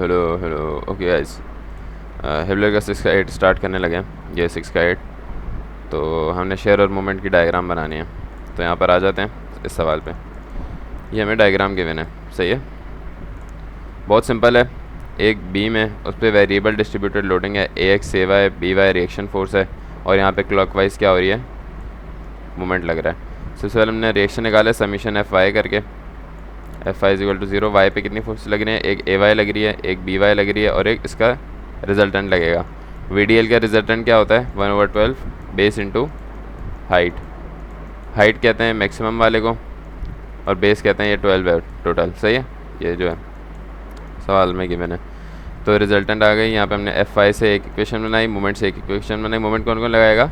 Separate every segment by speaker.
Speaker 1: Hello hello. Okay guys, हेबलर का 6 का 8 start करने लगे हैं। ये 6 का 8। तो हमने शेयर और मोमेंट की डायग्राम बनानी है। तो यहाँ पर आ जाते हैं इस सवाल पे। ये हमें डायग्राम गिवन है, सही है। बहुत सिंपल है। एक बीम है, उस पर वेरिएबल डिस्ट्रीब्यूटेड लोडिंग है, A X A Y B Y reaction force है, और यहाँ पे क्लॉकवाइज क्या हो रही है, मोमेंट लग रहा है। सबसे पहले हमने रिएक्शन निकाला है समीशन एफ वाई करके। F I equal to 0, Y पे कितनी फोर्स लग रही है, एक ए वाई लग रही है, एक बी वाई लग रही है, और एक इसका रिजल्टेंट लगेगा। वी डी एल का रिजल्टेंट क्या होता है, 1/12 बेस इंटू हाइट। हाइट कहते हैं मैक्सिमम वाले को, और बेस कहते हैं ये 12 है टोटल, सही है। ये जो है सवाल में गिवन है। तो रिजल्टेंट आ गई। यहाँ पे हमने एफ वाई से एक इक्वेशन बनाई, मोमेंट से एक इक्वेशन बनाई। मोमेंट कौन कौन लगाएगा,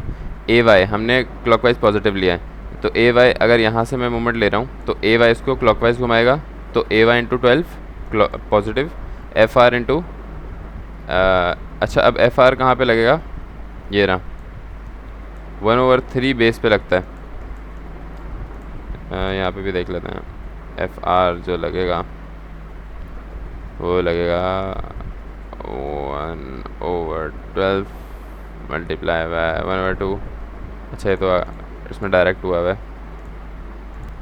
Speaker 1: ए वाई हमने क्लॉकवाइज पॉजिटिव लिया है, तो ए वाई अगर यहाँ से मैं मोमेंट ले रहा हूँ तो ए वाई इसको क्लॉकवाइज घुमाएगा, तो A Y into 12 positive, F R into अच्छा अब एफ आर कहाँ पर लगेगा, ये रहा 1/3 बेस पे लगता है। यहाँ पे भी देख लेते हैं। एफ आर जो लगेगा वो लगेगा 1/12 मल्टीप्लाई बाय 1/2। अच्छा, ये तो इसमें डायरेक्ट हुआ है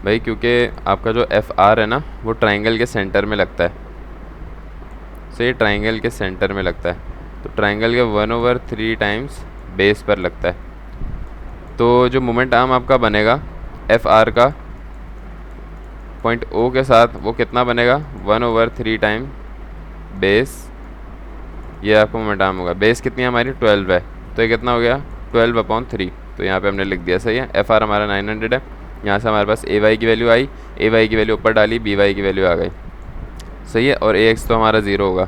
Speaker 1: भाई, क्योंकि आपका जो एफ आर है ना वो ट्राइंगल के सेंटर में लगता है। सही, ट्राइंगल के सेंटर में लगता है, तो ट्राइंगल के 1/3 टाइम्स बेस पर लगता है। तो जो मोमेंट आर्म आपका बनेगा एफ आर का पॉइंट ओ के साथ, वो कितना बनेगा, 1/3 टाइम बेस। ये आपका मोमेंट आर्म होगा। बेस कितनी है हमारी, 12 है, तो ये कितना हो गया 12/3। तो यहाँ पे हमने लिख दिया, सही है। एफ आर हमारा 900 है। यहाँ से हमारे पास ए वाई की वैल्यू आई, ए वाई की वैल्यू ऊपर डाली, बी वाई की वैल्यू आ गई, सही है। और ए एक्स तो हमारा 0 होगा,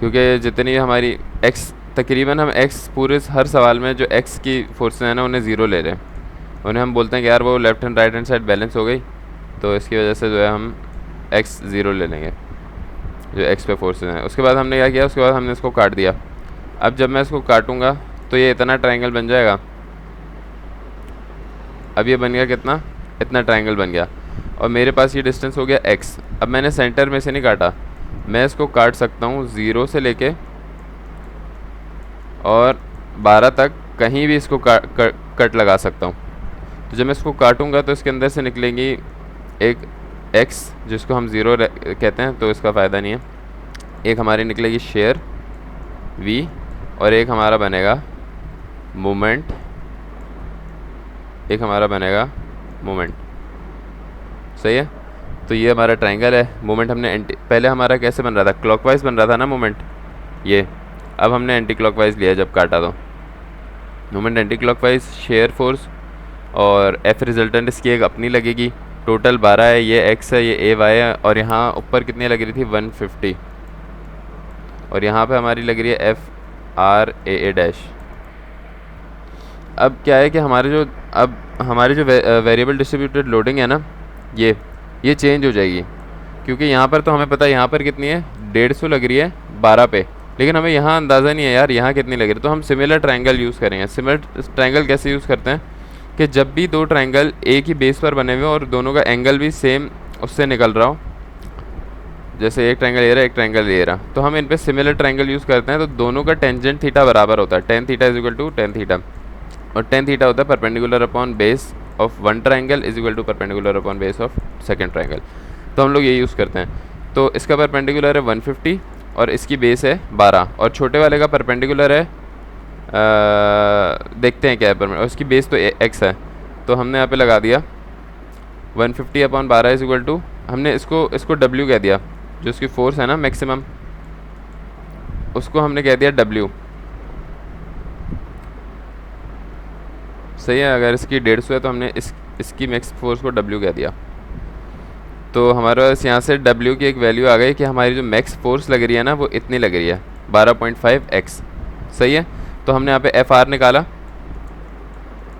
Speaker 1: क्योंकि जितनी हमारी एक्स, तकरीबन हम एक्स पूरे हर सवाल में जो एक्स की फोर्सेस हैं ना उन्हें 0 ले रहे हैं। उन्हें हम बोलते हैं कि यार वो left hand right hand side balance हो गई, तो इसकी वजह से जो है हम एक्स 0 ले लेंगे जो एक्स पे फोर्सेस हैं। उसके बाद हमने क्या किया, उसके बाद हमने इसको काट दिया। अब जब मैं इसको काटूंगा तो ये इतना ट्रायंगल बन जाएगा। अब ये बन गया कितना, इतना ट्रायंगल बन गया, और मेरे पास ये डिस्टेंस हो गया x। अब मैंने सेंटर में से नहीं काटा, मैं इसको काट सकता हूँ 0 से लेके और 12 तक, कहीं भी इसको कट लगा सकता हूँ। तो जब मैं इसको काटूंगा तो इसके अंदर से निकलेंगी एक x जिसको हम 0 कहते हैं, तो इसका फ़ायदा नहीं है। एक हमारी निकलेगी शेयर v, और एक हमारा बनेगा मोमेंट, एक हमारा बनेगा मोमेंट, सही है। तो ये हमारा ट्रायंगल है। मोमेंट हमने पहले हमारा कैसे बन रहा था, क्लॉकवाइज बन रहा था ना मोमेंट, ये अब हमने एंटी क्लॉकवाइज लिया जब काटा, तो moment anti clockwise, shear force, और एफ रिजल्टेंट इसकी एक अपनी लगेगी। टोटल 12 है, ये एक्स है, ये ए वाई है, और यहाँ ऊपर कितनी लग रही थी 150, और यहाँ पे हमारी लग रही है एफ आर ए डैश। अब क्या है कि हमारी जो वेरिएबल डिस्ट्रीब्यूटेड लोडिंग है ना, ये चेंज हो जाएगी, क्योंकि यहाँ पर तो हमें पता है यहाँ पर कितनी है 150 लग रही है 12 पे, लेकिन हमें यहाँ अंदाज़ा नहीं है यार यहाँ कितनी लग रही है। तो हम सिमिलर ट्रायंगल यूज़ करेंगे। सिमिलर ट्रायंगल कैसे यूज़ करते हैं कि जब भी दो ट्रायंगल एक ही बेस पर बने हुए और दोनों का एंगल भी सेम उससे निकल रहा हो, जैसे एक ट्रायंगल ये रहा एक ट्रायंगल ये रहा, तो हम इन पे सिमिलर ट्रायंगल यूज़ करते हैं। तो दोनों का टेंजेंट थीटा बराबर होता है, tan theta is equal to tan theta, और टेन थीटा होता है perpendicular upon base of one triangle is equal to perpendicular upon base of second triangle. तो हम लोग ये यूज़ करते हैं। तो इसका परपेंडिकुलर है 150 और इसकी बेस है 12, और छोटे वाले का परपेंडिकुलर है देखते हैं क्या है और इसकी बेस तो एक्स है, तो हमने यहाँ पे लगा दिया 150 अपॉन 12 इज इक्वल टू, हमने इसको डब्ल्यू कह दिया, जो इसकी फोर्स है ना मैक्सिमम, उसको हमने कह दिया डब्ल्यू, सही है। अगर इसकी 150 है तो हमने इसकी मैक्स फोर्स को डब्ल्यू कह दिया। तो हमारे पास यहाँ से डब्ल्यू की एक वैल्यू आ गई कि हमारी जो मैक्स फोर्स लग रही है ना वो इतनी लग रही है 12.5 एक्स, सही है। तो हमने यहाँ पे एफ आर निकाला।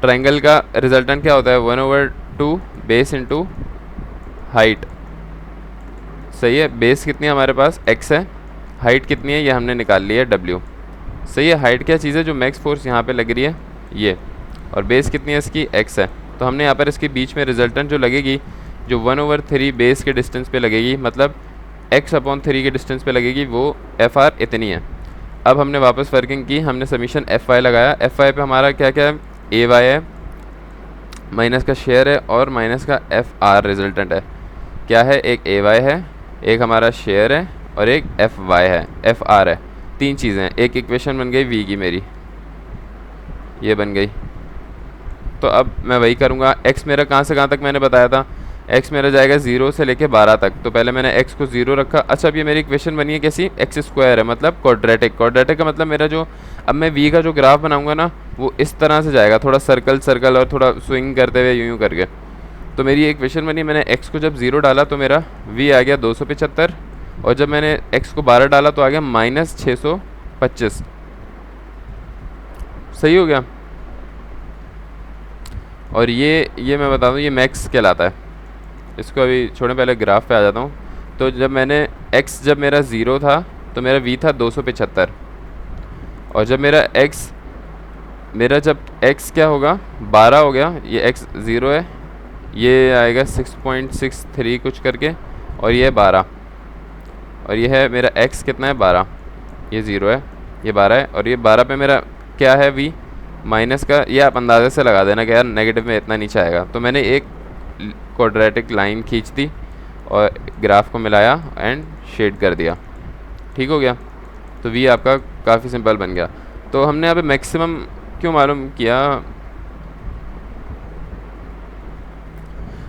Speaker 1: ट्रायंगल का रिजल्टेंट क्या होता है 1/2 बेस इंटू हाइट, सही है। बेस कितनी है हमारे पास एक्स है, हाइट कितनी है ये हमने निकाल ली है डब्ल्यू, सही है। हाइट क्या चीज़ है, जो मैक्स फोर्स यहाँ पे लग रही है ये, और बेस कितनी है इसकी एक्स है। तो हमने यहाँ पर इसके बीच में रिजल्टेंट जो लगेगी, जो 1/3 बेस के डिस्टेंस पे लगेगी, मतलब x/3 के डिस्टेंस पे लगेगी, वो FR इतनी है। अब हमने वापस वर्किंग की, हमने समीशन FY लगाया। FY पे हमारा क्या क्या है, AY है, माइनस का शेयर है और माइनस का FR रिजल्टेंट है। क्या है, एक AY है, एक हमारा शेयर है और एक FY है, FR है। तीन चीज़ें हैं। एक इक्वेशन बन गई V की मेरी, ये बन गई। तो अब मैं वही करूँगा। x मेरा कहाँ से कहाँ तक मैंने बताया था, x मेरा जाएगा 0 से लेके 12 तक। तो पहले मैंने x को 0 रखा। अच्छा, अब ये मेरी इक्वेशन बनी है कैसी, x² है, मतलब क्वाड्रेटिक। क्वाड्रेटिक का मतलब मेरा जो, अब मैं v का जो ग्राफ बनाऊंगा ना, वो इस तरह से जाएगा, थोड़ा सर्कल सर्कल और थोड़ा स्विंग करते हुए यूँ करके। तो मेरी इक्वेशन बनी, मैंने x को जब 0 डाला तो मेरा v आ गया 275, और जब मैंने x को 12 डाला तो आ गया -625। सही हो गया। और ये मैं बता दूँ, ये मैक्स कहलाता है। इसको अभी छोड़े, पहले ग्राफ पे आ जाता हूँ। तो जब मैंने x जब मेरा 0 था तो मेरा v था 275, और जब मेरा जब x क्या होगा, 12 हो गया, ये x 0 है, ये आएगा 6.63 कुछ करके, और ये है 12, और ये है मेरा x कितना है 12, ये 0 है, ये 12 है, और ये 12 पे मेरा क्या है v माइनस का। ये आप अंदाजे से लगा देना कि यार नेगेटिव में इतना नीचे आएगा। तो मैंने एक क्वाड्रेटिक लाइन खींच दी और ग्राफ को मिलाया एंड शेड कर दिया। ठीक हो गया। तो v आपका काफ़ी सिंपल बन गया। तो हमने यहाँ पे मैक्सिमम क्यों मालूम किया,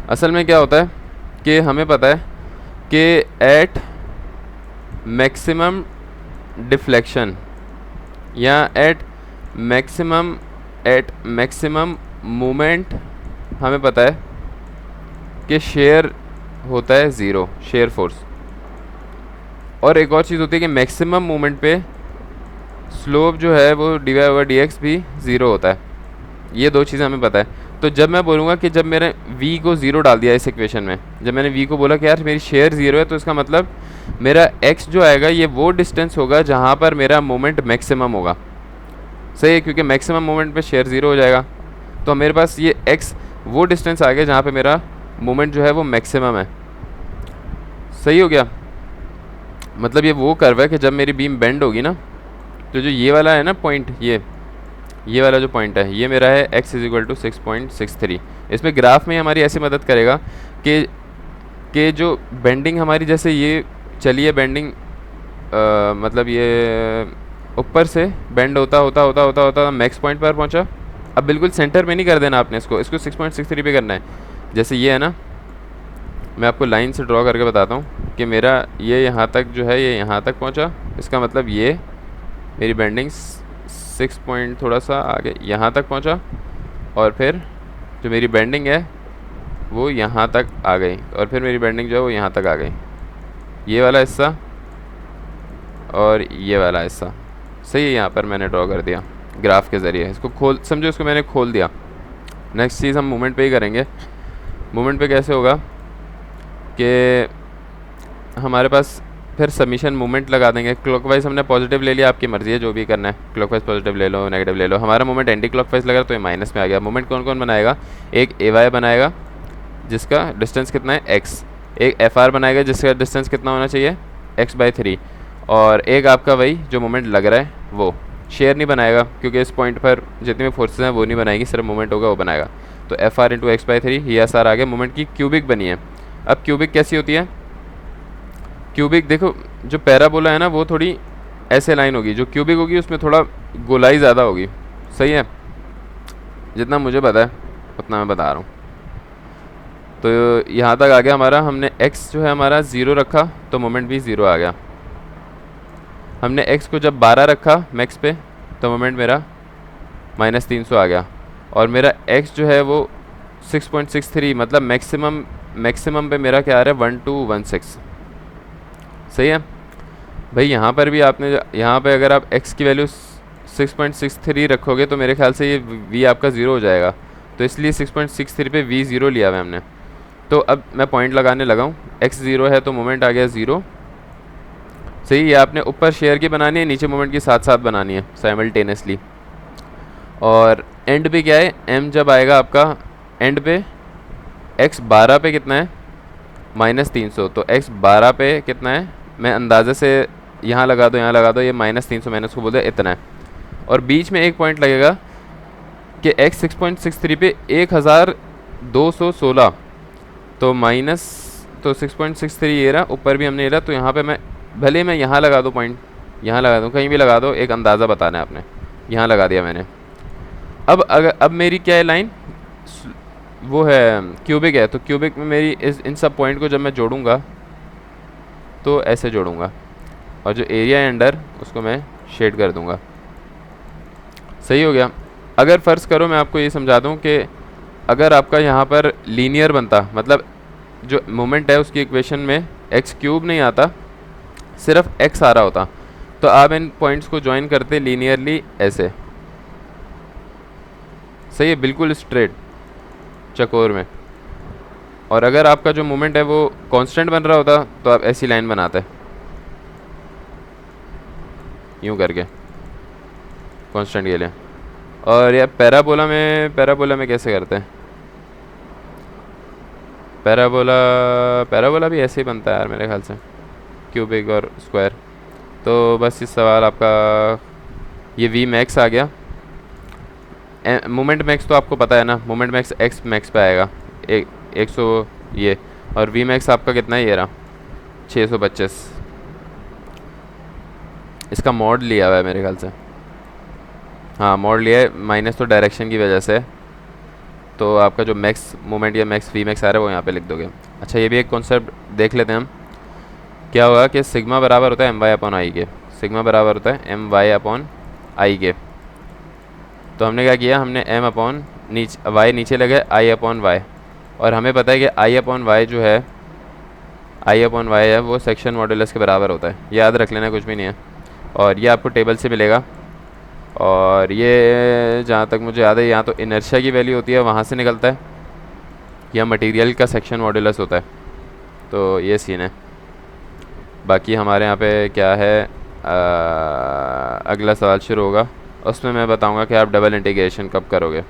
Speaker 1: असल में क्या होता है कि हमें पता है कि एट मैक्सिमम डिफ्लेक्शन या एट मैक्सिमम मूवमेंट, हमें पता है कि शेयर होता है 0, शेयर फोर्स। और एक और चीज़ होती है कि मैक्सिमम मूवमेंट पे स्लोप जो है वो dy/dx भी 0 होता है। ये दो चीज़ें हमें पता है। तो जब मैं बोलूँगा कि जब मैंने v को 0 डाल दिया इस इक्वेशन में, जब मैंने v को बोला कि यार मेरी शेयर 0 है, तो इसका मतलब मेरा x जो आएगा ये वो डिस्टेंस होगा जहाँ पर मेरा मोमेंट मैक्सिमम होगा। सही है, क्योंकि मैक्सिमम मोमेंट पे शेयर 0 हो जाएगा। तो मेरे पास ये x वो डिस्टेंस आ गया जहाँ पे मेरा मोमेंट जो है वो मैक्सिमम है। सही हो गया। मतलब ये वो कर्व है कि जब मेरी बीम बेंड होगी ना, तो जो ये वाला है ना पॉइंट, ये वाला जो पॉइंट है, ये मेरा है x = 6.63। इसमें ग्राफ में हमारी ऐसी मदद करेगा कि जो बेंडिंग हमारी, जैसे ये चली है बेंडिंग, मतलब ये ऊपर से बेंड होता मैक्स पॉइंट पर पहुंचा। अब बिल्कुल सेंटर में नहीं कर देना आपने, इसको 6.63 पे करना है। जैसे ये है ना, मैं आपको लाइन से ड्रॉ करके बताता हूँ कि मेरा ये यहाँ तक जो है, ये यहाँ तक पहुँचा। इसका मतलब ये मेरी बेंडिंग 6 पॉइंट थोड़ा सा आगे यहाँ तक पहुँचा, और फिर जो मेरी बेंडिंग है वो यहाँ तक आ गई, और फिर मेरी बेंडिंग जो है वो यहाँ तक आ गई। ये वाला हिस्सा और ये वाला हिस्सा, सही है। यहाँ पर मैंने ड्रॉ कर दिया ग्राफ के ज़रिए। इसको समझो, इसको मैंने खोल दिया। नेक्स्ट चीज़ हम मूवमेंट पे ही करेंगे। मूवमेंट पे कैसे होगा कि हमारे पास फिर समीशन मूवमेंट लगा देंगे। क्लॉकवाइज हमने पॉजिटिव ले लिया, आपकी मर्ज़ी है जो भी करना है, क्लॉकवाइज पॉजिटिव ले लो, नेगेटिव ले लो। हमारा मूवमेंट एंटी क्लॉकवाइज लगा तो ये माइनस में आ गया। मूवमेंट कौन कौन बनाएगा, एक AY बनाएगा जिसका डिस्टेंस कितना है x, एक FR बनाएगा जिसका डिस्टेंस कितना होना चाहिए x/3, और एक आपका वही जो मूवमेंट लग रहा है वो। शेयर नहीं बनाएगा क्योंकि इस पॉइंट पर जितनी भी फोर्सेज हैं वो नहीं बनाएगी, सिर्फ मूवमेंट होगा वो बनाएगा। तो FR × x/3, ये SR आ गया। मूवमेंट की क्यूबिक बनी है। अब क्यूबिक कैसी होती है, क्यूबिक देखो, जो पैराबोला है ना वो थोड़ी ऐसे लाइन होगी, जो क्यूबिक होगी उसमें थोड़ा गोलाई ज़्यादा होगी। सही है, जितना मुझे पता है उतना मैं बता रहा हूँ। तो यहाँ तक आ गया हमारा। हमने x जो है हमारा 0 रखा तो मोमेंट भी 0 आ गया। हमने x को जब 12 रखा मैक्स पे तो मोमेंट मेरा -300 आ गया, और मेरा x जो है वो 6.63, मतलब मैक्सिमम पे मेरा क्या आ रहा है 1216। सही है भाई। यहाँ पर भी आपने, यहाँ पे अगर आप x की वैल्यू 6.63 रखोगे तो मेरे ख्याल से ये v आपका 0 हो जाएगा। तो इसलिए 6.63 पे v 0 लिया हुआ है हमने। तो अब मैं पॉइंट लगाने लगा हूँ, x 0 है तो मोमेंट आ गया 0। सही, ये आपने ऊपर शेयर की बनानी है, नीचे मोमेंट की साथ साथ बनानी है साइमल्टेनियसली। और एंड पे क्या है, m जब आएगा आपका एंड पे x 12 पे कितना है -300, तो x 12 पे कितना है, मैं अंदाजे से यहाँ लगा दो, यहाँ लगा दो, ये -300 मैंने उसको बोल दिया इतना है। और बीच में एक पॉइंट लगेगा कि x 6.63 पे 1216, तो माइनस, तो 6.63 ये रहा, ऊपर भी हमने ये रहा, तो यहाँ पे मैं भले मैं यहाँ लगा दूँ पॉइंट, यहाँ लगा दूँ, कहीं भी लगा दो, एक अंदाज़ा बताना है आपने। यहाँ लगा दिया मैंने। अब मेरी क्या है लाइन, वो है क्यूबिक है, तो क्यूबिक में मेरी इन सब पॉइंट को जब मैं जोड़ूंगा तो ऐसे जोड़ूंगा, और जो एरिया है अंडर उसको मैं शेड कर दूंगा। सही हो गया। अगर फ़र्ज़ करो मैं आपको ये समझा दूं कि अगर आपका यहाँ पर लीनियर बनता, मतलब जो मोमेंट है उसकी इक्वेशन में एक्स क्यूब नहीं आता, सिर्फ एक्स आ रहा होता, तो आप इन पॉइंट्स को ज्वाइन करते लीनियरली ऐसे। सही है, बिल्कुल स्ट्रेट चकोर में। और अगर आपका जो मोमेंट है वो कांस्टेंट बन रहा होता तो आप ऐसी लाइन बनाते यूँ करके कांस्टेंट के लिए। और यार पैराबोला में कैसे करते हैं, पैराबोला भी ऐसे ही बनता है यार मेरे ख्याल से, क्यूबिक और स्क्वायर। तो बस इस सवाल आपका ये वी मैक्स आ गया। मोमेंट मैक्स तो आपको पता है ना, मोमेंट मैक्स एक्स मैक्स पे आएगा 100 ये, और वी मैक्स आपका कितना है, ये रहा 625। इसका मॉड लिया हुआ है मेरे ख्याल से, हाँ मॉड लिया है, माइनस तो डायरेक्शन की वजह से, तो आपका जो मैक्स मोमेंट या मैक्स वी मैक्स आ रहा है वो यहाँ पे लिख दोगे। अच्छा ये भी एक कॉन्सेप्ट देख लेते हैं हम, क्या होगा कि सिग्मा बराबर होता है एम वाई अपॉन आई के, सिग्मा बराबर होता है एम वाई अपॉन आई के। तो हमने क्या किया, हमने एम अपॉन वाई नीचे लगे आई अपॉन वाई, और हमें पता है कि आई अपॉन वाई जो है, आई अपॉन वाई है वो सेक्शन मॉडुलस के बराबर होता है, याद रख लेना, कुछ भी नहीं है। और ये आपको टेबल से मिलेगा, और ये जहाँ तक मुझे याद है यहाँ तो इनर्शिया की वैल्यू होती है, वहाँ से निकलता है, या मटेरियल का सेक्शन मॉडुलस होता है। तो ये सीन है। बाकी हमारे यहाँ पे क्या है, अगला सवाल शुरू होगा, उसमें मैं बताऊँगा कि आप डबल इंटीग्रेशन कब करोगे।